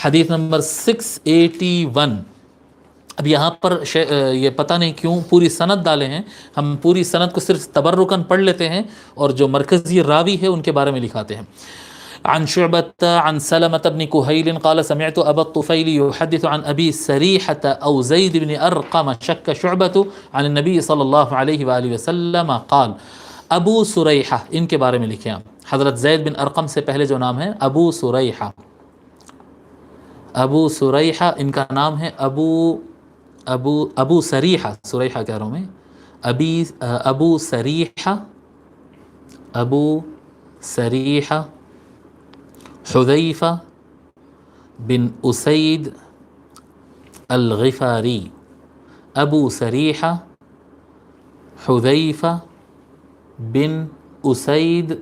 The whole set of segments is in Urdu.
حدیث نمبر 681۔ اب یہاں پر یہ پتہ نہیں کیوں پوری سند ڈالے ہیں، ہم پوری سند کو صرف تبرکاً پڑھ لیتے ہیں اور جو مرکزی راوی ہے ان کے بارے میں لکھاتے ہیں۔ عن شعبة عن سلمة بن كهيل قال سمعت أبا الطفيل يحدث عن أبي سريحة أو زيد بن أرقم شك شعبة عن النبي صلى الله عليه وآله وسلم قال۔ ابو سریحہ ان کے بارے میں لکھیں آپ، حضرت زید بن ارقم سے پہلے جو نام ہے ابو سریحہ، ابو سریحہ ان کا نام ہے ابو سریحہ، سریحہ کہہ رہا ہوں میں، ابو سریحہ حذیفہ بن اسید الغفاری، ابو سریحہ حذیفہ بن اسید،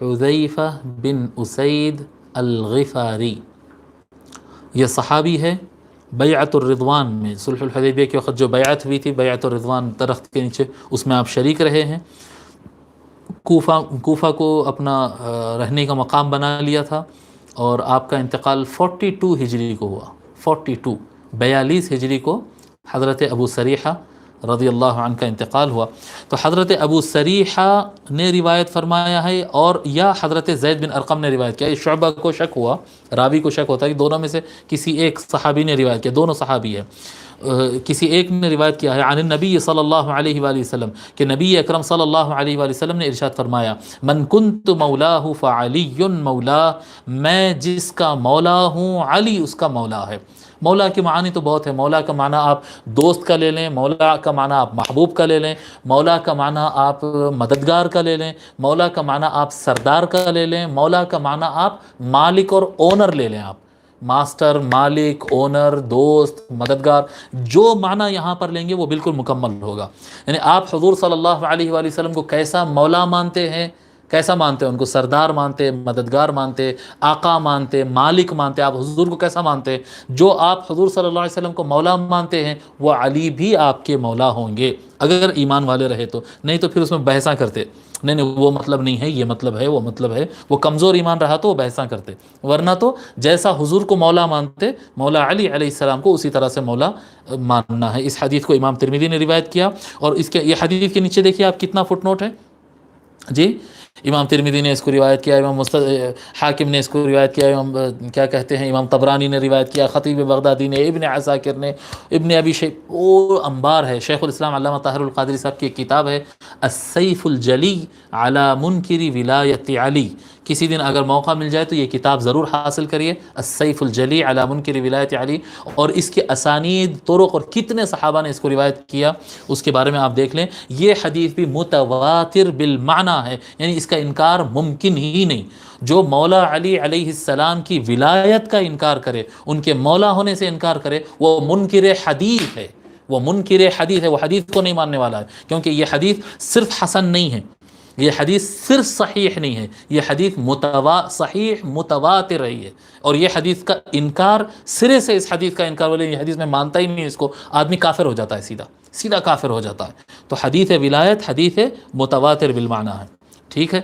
حذیفہ بن اسید الغفاری، یہ صحابی ہے۔ بیعت الرضوان میں صلح الحدیبیہ کے وقت جو بیعت ہوئی تھی، بیعت الرضوان درخت کے نیچے، اس میں آپ شریک رہے ہیں۔ کوفہ کو اپنا رہنے کا مقام بنا لیا تھا، اور آپ کا انتقال 42 ہجری کو ہوا، 42 ہجری کو حضرت ابو سریحہ رضی اللہ عنہ کا انتقال ہوا۔ تو حضرت ابو سریحہ نے روایت فرمایا ہے، اور یا حضرت زید بن ارقم نے روایت کیا۔ شعبہ کو شک ہوا، راوی کو شک ہوتا ہے کہ دونوں میں سے کسی ایک صحابی نے روایت کیا، دونوں صحابی ہے، کسی ایک نے روایت کیا ہے عن النبی صلی اللہ علیہ وآلہ وسلم کہ نبی اکرم صلی اللہ علیہ وآلہ وسلم نے ارشاد فرمایا، من کنت مولاہ فعلی مولا، میں جس کا مولا ہوں علی اس کا مولا ہے۔ مولا کے معنی تو بہت ہے، مولا کا معنی آپ دوست کا لے لیں، مولا کا معنی آپ محبوب کا لے لیں، مولا کا معنی آپ مددگار کا لے لیں، مولا کا معنی آپ سردار کا لے لیں، مولا کا معنی آپ مالک اور اونر لے لیں، آپ ماسٹر، مالک، اونر، دوست، مددگار، جو معنی یہاں پر لیں گے وہ بالکل مکمل ہوگا۔ یعنی آپ حضور صلی اللہ علیہ وآلہ وسلم کو کیسا مولا مانتے ہیں، کیسا مانتے ہیں ان کو؟ سردار مانتے، مددگار مانتے، آقا مانتے، مالک مانتے۔ آپ حضور کو کیسا مانتے ہیں؟ جو آپ حضور صلی اللہ علیہ وسلم کو مولا مانتے ہیں وہ علی بھی آپ کے مولا ہوں گے، اگر ایمان والے رہے تو، نہیں تو پھر اس میں بحثاں کرتے، نہیں وہ مطلب نہیں ہے، یہ مطلب ہے، وہ مطلب ہے، وہ کمزور ایمان رہا تو وہ بحثاں کرتے، ورنہ تو جیسا حضور کو مولا مانتے مولا علی علیہ السلام کو اسی طرح سے مولا ماننا ہے۔ اس حدیث کو امام ترمذی نے روایت کیا، اور اس کے یہ حدیث کے نیچے دیکھیے آپ کتنا فٹ نوٹ ہے جی۔ امام ترمذی نے اس کو روایت کیا، امام حاکم نے اس کو روایت کیا، کیا کہتے ہیں امام طبرانی نے روایت کیا، خطیب بغدادی نے، ابن عساکر نے، ابن ابی شیبہ، وہ انبار ہے۔ شیخ الاسلام علامہ طاہر القادری صاحب کی ایک کتاب ہے السیف الجلی علی منکر ولایت علی، کسی دن اگر موقع مل جائے تو یہ کتاب ضرور حاصل کریے، السیف الجلی علی منکر ولایت علی، اور اس کے اسانید، طرق اور کتنے صحابہ نے اس کو روایت کیا اس کے بارے میں آپ دیکھ لیں۔ یہ حدیث بھی متواتر بالمعنی ہے، یعنی اس کا انکار ممکن ہی نہیں۔ جو مولا علی علیہ السلام کی ولایت کا انکار کرے، ان کے مولا ہونے سے انکار کرے، وہ منکر حدیث ہے، وہ منکر حدیث ہے، وہ حدیث کو نہیں ماننے والا ہے، کیونکہ یہ حدیث صرف حسن نہیں ہے، یہ حدیث صرف صحیح نہیں ہے، یہ حدیث صحیح متواتر رہی ہے، اور یہ حدیث کا انکار سرے سے، اس حدیث کا انکار والے یہ حدیث میں مانتا ہی نہیں اس کو، آدمی کافر ہو جاتا ہے، سیدھا کافر ہو جاتا ہے۔ تو حدیث ولایت حدیث متواتر بالمعنی ہے، ٹھیک ہے۔